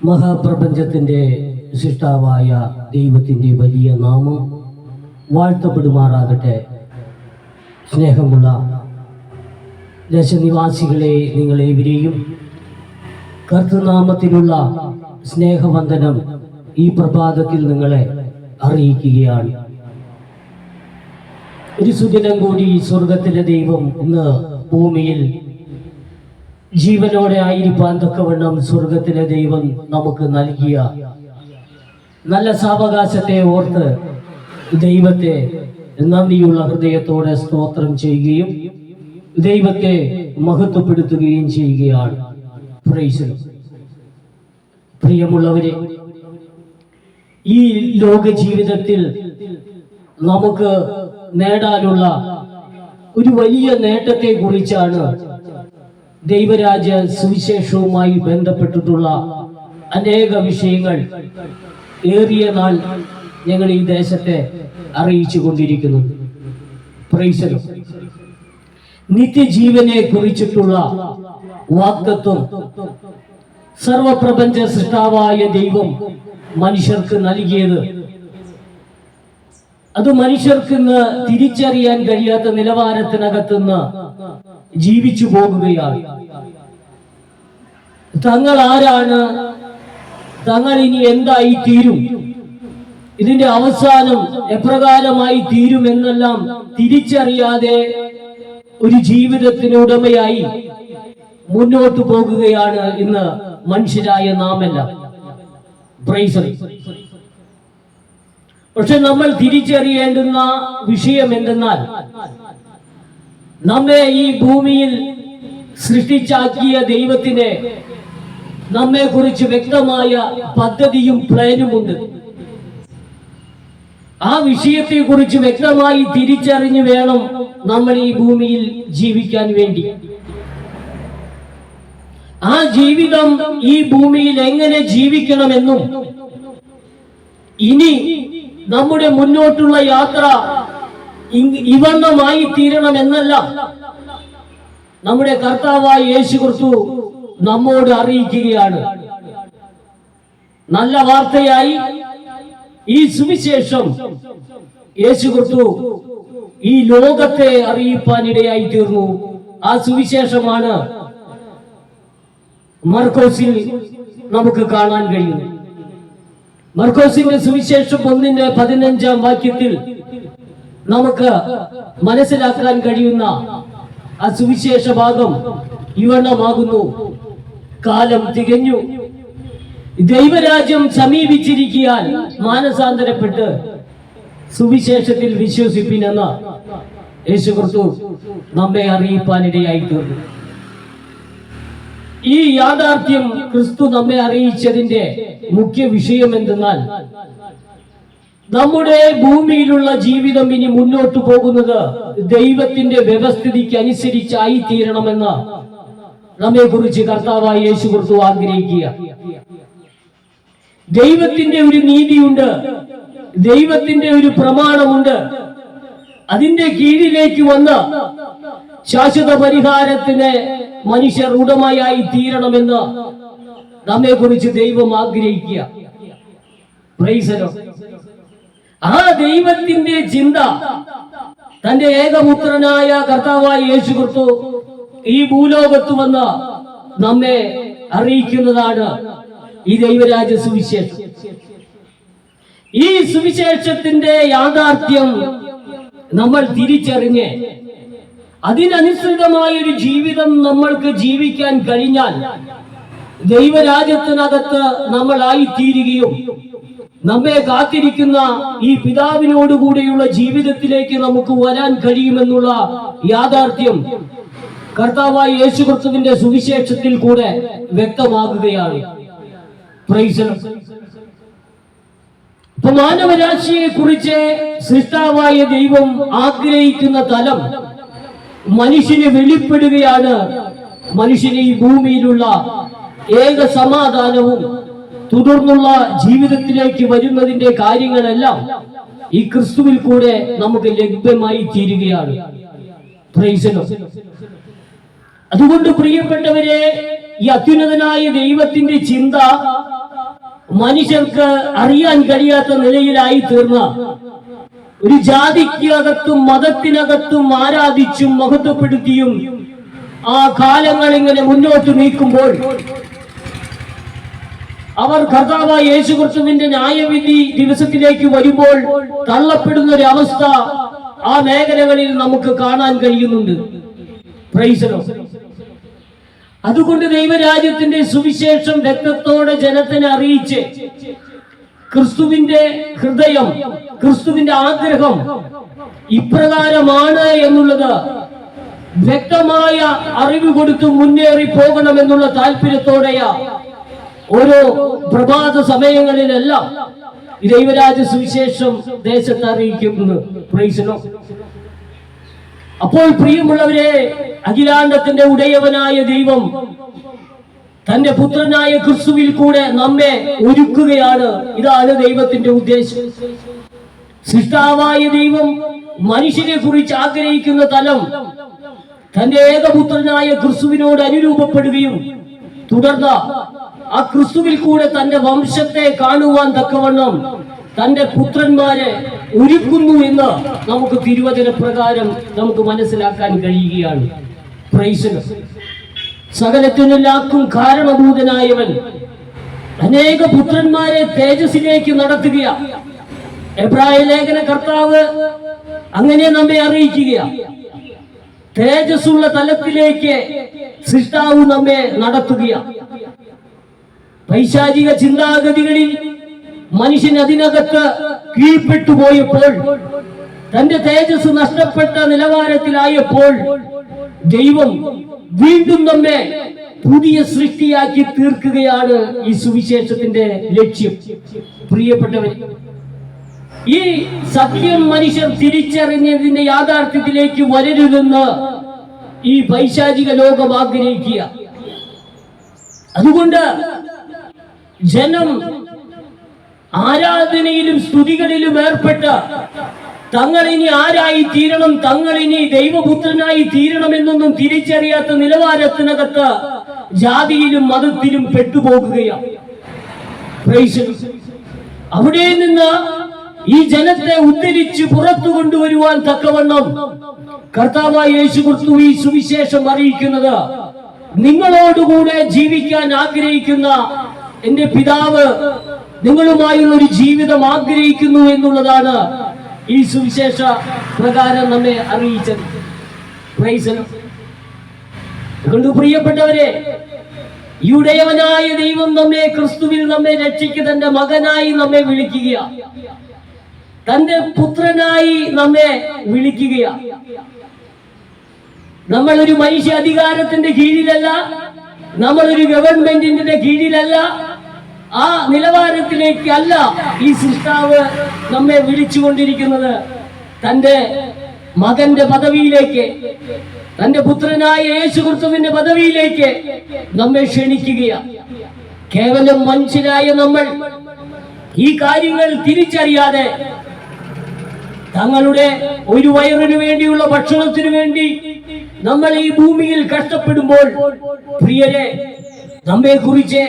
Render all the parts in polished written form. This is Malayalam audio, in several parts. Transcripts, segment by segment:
മഹാപ്രപഞ്ചത്തിൻ്റെ സൃഷ്ടാവായ ദൈവത്തിൻ്റെ വലിയ നാമം വാഴ്ത്തപ്പെടുമാറാകട്ടെ. സ്നേഹമുള്ള ദേശനിവാസികളെ, നിങ്ങളേവരെയും കർത്തൃനാമത്തിലുള്ള സ്നേഹവന്ദനം ഈ പ്രഭാതത്തിൽ നിങ്ങളെ അറിയിക്കുകയാണ്. ഒരു സുദിനം കൂടി സ്വർഗത്തിലെ ദൈവം ഇന്ന് ഭൂമിയിൽ ജീവനോടെ ആയിരിക്കാൻ തക്കവണ്ണം സ്വർഗത്തിലെ ദൈവം നമുക്ക് നൽകിയ നല്ല സാവകാശത്തെ ഓർത്ത് ദൈവത്തെ നന്ദിയുള്ള ഹൃദയത്തോടെ സ്തോത്രം ചെയ്യുകയും ദൈവത്തെ മഹത്വപ്പെടുത്തുകയും ചെയ്യുകയാണ്. പ്രിയമുള്ളവരെ, ഈ ലോക ജീവിതത്തിൽ നമുക്ക് നേടാനുള്ള ഒരു വലിയ നേട്ടത്തെ കുറിച്ചാണ് ദൈവരാജ്യ സുവിശേഷവുമായി ബന്ധപ്പെട്ടിട്ടുള്ള അനേക വിഷയങ്ങൾ ഏറിയ നാൾ ഞങ്ങൾ ഈ ദേശത്തെ അറിയിച്ചു കൊണ്ടിരിക്കുന്നു. നിത്യജീവനെ കുറിച്ചിട്ടുള്ള വാഗ്ദത്വം സർവപ്രപഞ്ച സൃഷ്ടാവായ ദൈവം മനുഷ്യർക്ക് നൽകിയത് അത് മനുഷ്യർക്ക് ഇന്ന് തിരിച്ചറിയാൻ കഴിയാത്ത നിലവാരത്തിനകത്തുനിന്ന് ജീവിച്ചു പോകുകയാണ്. തങ്ങൾ ആരാണ്, തങ്ങൾ ഇനി എന്തായി തീരും, ഇതിന്റെ അവസാനം എപ്രകാരമായി തീരുമെന്നെല്ലാം തിരിച്ചറിയാതെ ഒരു ജീവിതത്തിന് ഉടമയായി മുന്നോട്ട് പോകുകയാണ് ഇന്ന് മനുഷ്യരായ നാമെല്ലാം. പക്ഷെ നമ്മൾ തിരിച്ചറിയേണ്ടുന്ന വിഷയം എന്തെന്നാൽ, നമ്മെ ഈ ഭൂമിയിൽ സൃഷ്ടിച്ചാക്കിയ ദൈവത്തിന് നമ്മെ കുറിച്ച് വ്യക്തമായ പദ്ധതിയും പ്ലാനുമുണ്ട്. ആ വിഷയത്തെ കുറിച്ച് വ്യക്തമായി തിരിച്ചറിഞ്ഞു വേണം നമ്മൾ ഈ ഭൂമിയിൽ ജീവിക്കാൻ വേണ്ടി. ആ ജീവിതം ഈ ഭൂമിയിൽ എങ്ങനെ ജീവിക്കണമെന്നും ഇനി നമ്മുടെ മുന്നോട്ടുള്ള യാത്ര ഇവണ്ണമായി തീരണമെന്നല്ല നമ്മുടെ കർത്താവായ യേശു ക്രിസ്തു നമ്മോട് അറിയിക്കുകയാണ്. നല്ല വാർത്തയായി ഈ സുവിശേഷം യേശു ക്രിസ്തു ഈ ലോകത്തെ അറിയിപ്പാനിടയായി തീർന്നു. ആ സുവിശേഷമാണ് മർക്കോസിൽ നമുക്ക് കാണാൻ കഴിയും. മർക്കോസിന്റെ സുവിശേഷം 1:15 വാക്യത്തിൽ നമുക്ക് മനസ്സിലാക്കാൻ കഴിയുന്ന ആ സുവിശേഷ ഭാഗം ഇവണ്ണമാകുന്നു: കാലം തികഞ്ഞു, ദൈവരാജ്യം സമീപിച്ചിരിക്കാൻ മാനസാന്തരപ്പെട്ട് സുവിശേഷത്തിൽ വിശ്വസിപ്പിനെന്ന യേശു ക്രിസ്തു നമ്മെ അറിയിപ്പാനിടയായി തീർന്നു. ഈ യാഥാർത്ഥ്യം ക്രിസ്തു നമ്മെ അറിയിച്ചതിന്റെ മുഖ്യ വിഷയം എന്തെന്നാൽ, നമ്മുടെ ഭൂമിയിലുള്ള ജീവിതം ഇനി മുന്നോട്ട് പോകുന്നത് ദൈവത്തിന്റെ വ്യവസ്ഥിതിക്ക് അനുസരിച്ചായി തീരണമെന്ന് നമ്മെ കുറിച്ച് കർത്താവായ യേശു ക്രിസ്തു ആഗ്രഹിക്കുക. ദൈവത്തിന്റെ ഒരു നീതിയുണ്ട്, ദൈവത്തിന്റെ ഒരു പ്രമാണമുണ്ട്. അതിന്റെ കീഴിലേക്ക് വന്ന് ശാശ്വത പരിഹാരത്തിന് മനുഷ്യർ ഉടമയായി തീരണമെന്ന് നമ്മെ കുറിച്ച് ദൈവം ആഗ്രഹിക്കുക. ആ ദൈവത്തിന്റെ ചിന്ത തന്റെ ഏകപുത്രനായ കർത്താവായ യേശു ക്രിസ്തു ഈ ഭൂലോകത്ത് വന്ന് നമ്മെ അറിയിക്കുന്നതാണ് ഈ ദൈവരാജ്യ സുവിശേഷം. ഈ സുവിശേഷത്തിന്റെ യാഥാർത്ഥ്യം നമ്മൾ തിരിച്ചറിഞ്ഞ് അതിനനുസൃതമായ ഒരു ജീവിതം നമ്മൾക്ക് ജീവിക്കാൻ കഴിഞ്ഞാൽ ദൈവരാജ്യത്തിനകത്ത് നമ്മൾ ആയിത്തീരുകയും നമ്മെ കാത്തിരിക്കുന്ന ഈ പിതാവിനോടുകൂടിയുള്ള ജീവിതത്തിലേക്ക് നമുക്ക് വരാൻ കഴിയുമെന്നുള്ള യാഥാർത്ഥ്യം കർത്താവായ യേശു ക്രിസ്തുവിന്റെ സുവിശേഷത്തിൽ കൂടെ വ്യക്തമാകുകയാണ്. ഇപ്പൊ മാനവരാശിയെ കുറിച്ച് സൃഷ്ടാവായ ദൈവം ആഗ്രഹിക്കുന്ന തലം മനുഷ്യന് വെളിപ്പെടുകയാണ്. മനുഷ്യന് ഈ ഭൂമിയിലുള്ള ഏക സമാധാനവും തുടർന്നുള്ള ജീവിതത്തിലേക്ക് വരുന്നതിന്റെ കാര്യങ്ങളെല്ലാം ഈ ക്രിസ്തുവിൽ കൂടെ നമുക്ക് ലഭ്യമായി തീരുകയാണ്. അതുകൊണ്ട് പ്രിയപ്പെട്ടവരെ, ഈ അത്യുന്നതനായ ദൈവത്തിന്റെ ചിന്ത മനുഷ്യർക്ക് അറിയാൻ കഴിയാത്ത നിലയിലായി തീർന്ന ഒരു ജാതിക്കകത്തും മതത്തിനകത്തും ആരാധിച്ചും മഹത്വപ്പെടുത്തിയും ആ കാലങ്ങൾ ഇങ്ങനെ മുന്നോട്ട് നീക്കുമ്പോൾ അവർ കർത്താവായ യേശുക്രിസ്തുവിന്റെ ന്യായവിധി ദിവസത്തിലേക്ക് വരുമ്പോൾ തള്ളപ്പെടുന്ന ഒരു അവസ്ഥ ആ മേഖലകളിൽ നമുക്ക് കാണാൻ കഴിയുന്നുണ്ട്. Price the Lord. അതുകൊണ്ട് ദൈവരാജ്യത്തിന്റെ സുവിശേഷം വ്യക്തത്തോടെ ജനത്തിനെ അറിയിച്ച് ക്രിസ്തുവിന്റെ ഹൃദയം, ക്രിസ്തുവിന്റെ ആഗ്രഹം ഇപ്രകാരമാണ് എന്നുള്ളത് വ്യക്തമായ അറിവ് കൊടുത്ത് മുന്നേറി പോകണമെന്നുള്ള താല്പര്യത്തോടെയാ ഓരോ പ്രഭാത സമയങ്ങളിലെല്ലാം ദൈവരാജ്യ സുവിശേഷം ദേശത്ത് അറിയിക്കുന്നു. Price the lord. അപ്പോൾ പ്രിയമുള്ളവരെ, അഖിലാണ്ടത്തിന്റെ ഉടയവനായ ദൈവം തന്റെ പുത്രനായ ക്രിസ്തുവിൽ കൂടെ നമ്മെ ഒരുക്കുകയാണ്. ഇതാണ് ദൈവത്തിന്റെ ഉദ്ദേശം. സൃഷ്ടാവായ ദൈവം മനുഷ്യനെ കുറിച്ച് ആഗ്രഹിക്കുന്ന തലം തന്റെ ഏകപുത്രനായ ക്രിസ്തുവിനോട് അനുരൂപപ്പെടുകയും തുടർന്ന് ആ ക്രിസ്തുവിൽ കൂടെ തന്റെ വംശത്തെ കാണുവാൻ തക്കവണ്ണം തന്റെ പുത്രന്മാരെ ഒരുക്കുന്നു എന്ന് നമുക്ക് തിരുവചന പ്രകാരം നമുക്ക് മനസ്സിലാക്കാൻ കഴിയുകയാണ്. Praise the lord. സകലത്തിനെല്ലാവർക്കും കാരണഭൂതനായവൻ അനേക പുത്രന്മാരെ തേജസ്സിലേക്ക് നടത്തുകയാണ്. എബ്രായ ലേഖന കർത്താവ് അങ്ങനെ നമ്മെ അറിയിക്കുകയാണ്. തേജസ്സുള്ള തലത്തിലേക്ക് സൃഷ്ടാവ് നമ്മെ നടത്തുകയാണ്. പൈശാചിക ചിന്താഗതികളിൽ മനുഷ്യൻ അതിനകത്ത് കീഴ്പ്പെട്ടു പോയപ്പോൾ, തന്റെ തേജസ് നഷ്ടപ്പെട്ട നിലവാരത്തിലായപ്പോൾ ദൈവം വീണ്ടും നമ്മെ പുതിയ സൃഷ്ടിയാക്കി തീർക്കുകയാണ് ഈ സുവിശേഷത്തിന്റെ ലക്ഷ്യം. പ്രിയപ്പെട്ടവർ, ഈ സത്യം മനുഷ്യർ തിരിച്ചറിഞ്ഞതിന്റെ യാഥാർത്ഥ്യത്തിലേക്ക് വരരുതെന്ന് ഈ പൈശാചിക ലോകം ആഗ്രഹിക്കുക. അതുകൊണ്ട് ജനം ആരാധനയിലും സ്തുതികളിലും ഏർപ്പെട്ട് തങ്ങളിനി ആരായി തീരണം, തങ്ങളിനി ദൈവപുത്രനായി തീരണമെന്നൊന്നും തിരിച്ചറിയാത്ത നിലവാരത്തിനകത്ത് ജാതിയിലും മതത്തിലും പെട്ടുപോകുകയാണ്. അവിടെ നിന്ന് ഈ ജനത്തെ ഉദ്ധരിച്ച് പുറത്തു കൊണ്ടുവരുവാൻ തക്കവണ്ണം കർത്താവായ യേശുക്രിസ്തു ഈ സുവിശേഷം അറിയിക്കുന്നത്, നിങ്ങളോടുകൂടെ ജീവിക്കാൻ ആഗ്രഹിക്കുന്ന എന്റെ പിതാവ് നിങ്ങളുമായുള്ള ഒരു ജീവിതം ആഗ്രഹിക്കുന്നു എന്നുള്ളതാണ് ഈ സുവിശേഷ പ്രകാരം നമ്മെ അറിയിച്ചത്. Price the Lord. അതുകൊണ്ട് പ്രിയപ്പെട്ടവരെ, ഈ ഉടയവനായ ദൈവം നമ്മെ ക്രിസ്തുവിൽ നമ്മെ രക്ഷിക്ക് തന്റെ മകനായി നമ്മെ വിളിക്കുകയാണ്. തന്റെ പുത്രനായി നമ്മെ വിളിക്കുകയാണ്. നമ്മളൊരു മനുഷ്യ അധികാരത്തിന്റെ കീഴിലല്ല, നമ്മളൊരു ഗവൺമെന്റിന്റെ കീഴിലല്ല, ആ നിലവാരത്തിലേക്കല്ല ഈ സൃഷ്ടാവ് നമ്മെ വിളിച്ചുകൊണ്ടിരിക്കുന്നത്. തന്റെ മകന്റെ പദവിയിലേക്ക്, തന്റെ പുത്രനായ യേശുക്രിസ്തുവിന്റെ പദവിയിലേക്ക് നമ്മെ ക്ഷണിക്കുകയാണ്. കേവലം മനുഷ്യരായ നമ്മൾ ഈ കാര്യങ്ങൾ തിരിച്ചറിയാതെ തങ്ങളുടെ ഒരു വയറിനു വേണ്ടിയുള്ള ഭക്ഷണത്തിനു വേണ്ടി നമ്മൾ ഈ ഭൂമിയിൽ കഷ്ടപ്പെടുമ്പോൾ, പ്രിയരെ, നമ്മെ കുറിച്ച്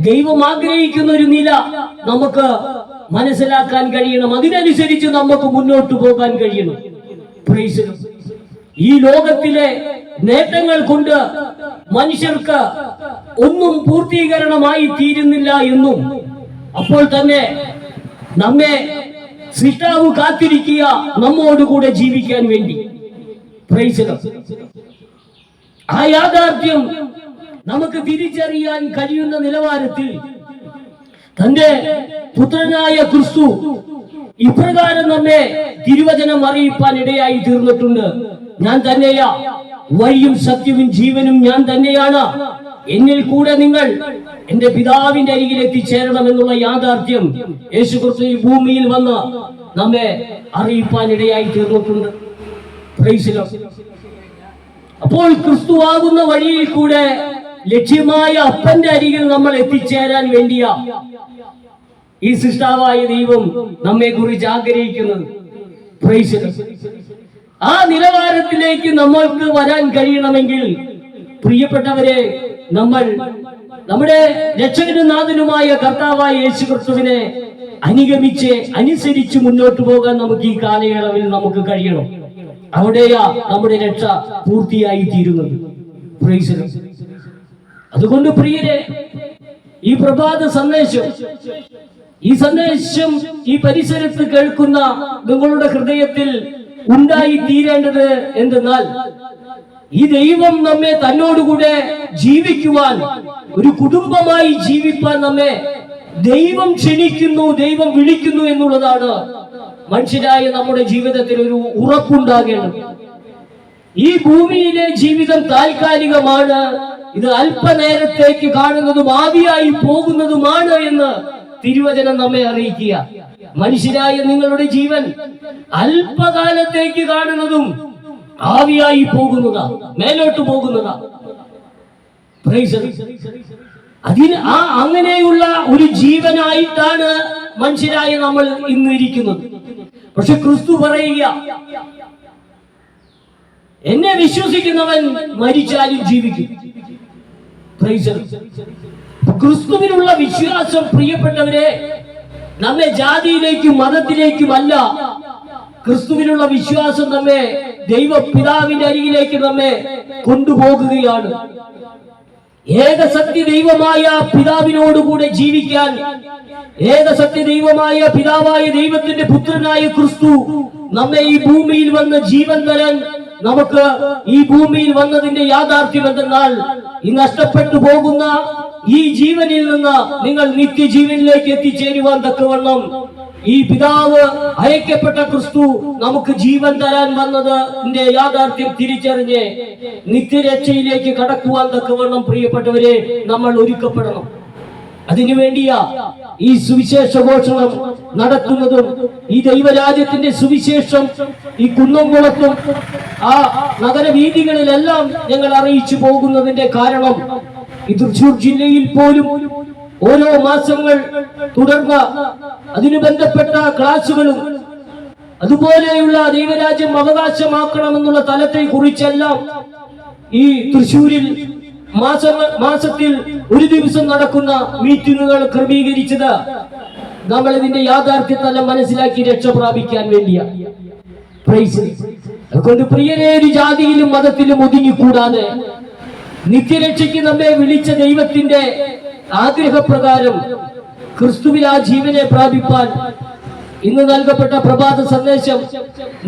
ദൈവം ആഗ്രഹിക്കുന്ന ഒരു നില നമുക്ക് മനസ്സിലാക്കാൻ കഴിയണം. അതിനനുസരിച്ച് നമുക്ക് മുന്നോട്ട് പോകാൻ കഴിയണം. Price the Lord. ഈ ലോകത്തിലെ നേട്ടങ്ങൾ കൊണ്ട് മനുഷ്യർക്ക് ഒന്നും പൂർത്തീകരണമായി തീരുന്നില്ല എന്നും, അപ്പോൾ തന്നെ നമ്മെ സൃഷ്ടാവ് കാത്തിരിക്കുക നമ്മോടുകൂടെ ജീവിക്കാൻ വേണ്ടി. Price the Lord. ആ യാഥാർത്ഥ്യം നമുക്ക് തിരിച്ചറിയാൻ കഴിയുന്ന നിലവാരത്തിൽ തന്റെ പുത്രനായ ക്രിസ്തു ഇപ്രകാരം നമ്മെ തിരുവചനം അറിയിപ്പാൻ ഇടയായി തീർന്നിട്ടുണ്ട്. ഞാൻ തന്നെയാ വഴിയും സത്യവും ജീവനും, ഞാൻ തന്നെയാണ്. എന്നിൽ കൂടെ നിങ്ങൾ എന്റെ പിതാവിന്റെ അരികിൽ എത്തിച്ചേരണം എന്നുള്ള യാഥാർത്ഥ്യം യേശുക്രിസ്തു ഈ ഭൂമിയിൽ വന്ന് നമ്മെ അറിയിപ്പാൻ ഇടയായി തീർന്നിട്ടുണ്ട്. Praise the lord. അപ്പോൾ ക്രിസ്തുവാകുന്ന വഴിയിൽ കൂടെ ലക്ഷ്യമായ അപ്പന്റെ അരികിൽ നമ്മൾ എത്തിച്ചേരാൻ വേണ്ടിയാ ഈ സൃഷ്ടാവായ ദൈവം നമ്മെ കുറിച്ച് ആഗ്രഹിക്കുന്നത്. Price the Lord. ആ നിലവാരത്തിലേക്ക് നമ്മൾക്ക് വരാൻ കഴിയണമെങ്കിൽ പ്രിയപ്പെട്ടവരെ, നമ്മൾ നമ്മുടെ രക്ഷകനും നാഥനുമായ കർത്താവായ യേശു ക്രിസ്തുവിനെ അനുസരിച്ച് മുന്നോട്ട് പോകാൻ നമുക്ക് ഈ കാലയളവിൽ നമുക്ക് കഴിയണം. അവിടെയാ നമ്മുടെ രക്ഷ പൂർത്തിയായി തീരുന്നത്. Price the Lord. അതുകൊണ്ട് പ്രിയരെ, ഈ പ്രഭാത സന്ദേശം ഈ പരിസരത്ത് കേൾക്കുന്ന നിങ്ങളുടെ ഹൃദയത്തിൽ ഉണ്ടായി തീരേണ്ടത് എന്തെന്നാൽ, ഈ ദൈവം നമ്മെ തന്നോടുകൂടെ ജീവിക്കുവാൻ, ഒരു കുടുംബമായി ജീവിപ്പാൻ നമ്മെ ദൈവം ക്ഷണിക്കുന്നു, ദൈവം വിളിക്കുന്നു എന്നുള്ളതാണ് മനുഷ്യരായ നമ്മുടെ ജീവിതത്തിൽ ഒരു ഉറപ്പുണ്ടാകേണ്ടത്. ഈ ഭൂമിയിലെ ജീവിതം താൽക്കാലികമാണ്. ഇത് അല്പനേരത്തേക്ക് കാണുന്നതും ആവിയായി പോകുന്നതുമാണ് എന്ന് തിരുവചനം നമ്മെ അറിയിക്കുക. മനുഷ്യരായ നിങ്ങളുടെ ജീവൻ അല്പകാലത്തേക്ക് കാണുന്നതും ആവിയായി പോകുന്നതാ, മേലോട്ട് പോകുന്നതാ. അങ്ങനെയുള്ള ഒരു ജീവനായിട്ടാണ് മനുഷ്യരായ നമ്മൾ ഇന്ന് ഇരിക്കുന്നത്. പക്ഷെ ക്രിസ്തു പറയുക, എന്നെ വിശ്വസിക്കുന്നവൻ മരിച്ചാലും ജീവിക്കും. ക്രിസ്തുവിനുള്ള വിശ്വാസം, പ്രിയപ്പെട്ടവരെ, നമ്മെ ജാതിയിലേക്കും മതത്തിലേക്കുമല്ല, ക്രിസ്തുവിനുള്ള വിശ്വാസം നമ്മെ ദൈവപിതാവിന്റെ അരികിലേക്ക് നമ്മെ കൊണ്ടുപോകുകയാണ്. ഏകസത്യ ദൈവമായ പിതാവിനോടുകൂടെ ജീവിക്കാൻ, ഏകസത്യ ദൈവമായ പിതാവായ ദൈവത്തിന്റെ പുത്രനായ ക്രിസ്തു നമ്മെ ഈ ഭൂമിയിൽ വന്ന് ജീവൻ തരാൻ നമുക്ക് ഈ ഭൂമിയിൽ വന്നതിന്റെ യാഥാർത്ഥ്യം എന്തെന്നാൽ, ഈ നഷ്ടപ്പെട്ടു പോകുന്ന ഈ ജീവനിൽ നിന്ന് നിങ്ങൾ നിത്യജീവനിലേക്ക് എത്തിച്ചേരുവാൻ തക്കവണ്ണം ഈ പിതാവ് അയക്കപ്പെട്ട ക്രിസ്തു നമുക്ക് ജീവൻ തരാൻ വന്നതിന്റെ യാഥാർത്ഥ്യം തിരിച്ചറിഞ്ഞ് നിത്യരക്ഷയിലേക്ക് കടക്കുവാൻ തക്കവണ്ണം പ്രിയപ്പെട്ടവരെ നമ്മൾ ഒരുക്കപ്പെടണം. അതിനുവേണ്ടിയാ ഈ സുവിശേഷ ഘോഷണം നടത്തുന്നതും ഈ ദൈവരാജ്യത്തിന്റെ സുവിശേഷം ഈ കുന്നംകുളത്തും ആ നഗരവീഥികളിലെല്ലാം ഞങ്ങൾ അറിയിച്ചു പോകുന്നതിന്റെ കാരണം, ഈ തൃശ്ശൂർ ജില്ലയിൽ പോലും ഓരോ മാസങ്ങൾ തുടർന്ന അതിനു ബന്ധപ്പെട്ട ക്ലാസുകളും അതുപോലെയുള്ള ദൈവരാജ്യം അവകാശമാക്കണമെന്നുള്ള തലത്തെ കുറിച്ചെല്ലാം ഈ തൃശ്ശൂരിൽ മാസത്തിൽ ഒരു ദിവസം നടക്കുന്ന മീറ്റിങ്ങുകൾ ക്രമീകരിച്ചത് നമ്മൾ ഇതിന്റെ യാഥാർത്ഥ്യത്തെല്ലാം മനസ്സിലാക്കി രക്ഷ പ്രാപിക്കാൻ വേണ്ടിയാണ്. അതുകൊണ്ട് പ്രിയരെ, ഒരു ജാതിയിലും മതത്തിലും ഒതുങ്ങിക്കൂടാതെ നിത്യരക്ഷയ്ക്ക് നമ്മെ വിളിച്ച ദൈവത്തിന്റെ ആഗ്രഹപ്രകാരം ക്രിസ്തുവിൽ ആ ജീവനെ പ്രാപിപ്പാൻ ഇന്ന് നൽകപ്പെട്ട പ്രഭാത സന്ദേശം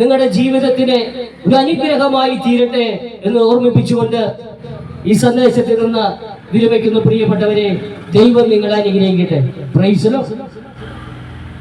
നിങ്ങളുടെ ജീവിതത്തിന് ഒരു അനുഗ്രഹമായി തീരട്ടെ എന്ന് ഓർമ്മിപ്പിച്ചുകൊണ്ട് ഈ സന്ദേശത്തിൽ നിന്ന് വിരമിക്കുന്ന പ്രിയപ്പെട്ടവരെ, ദൈവം നിങ്ങളെ അനുഗ്രഹിക്കട്ടെ. Price the Lord.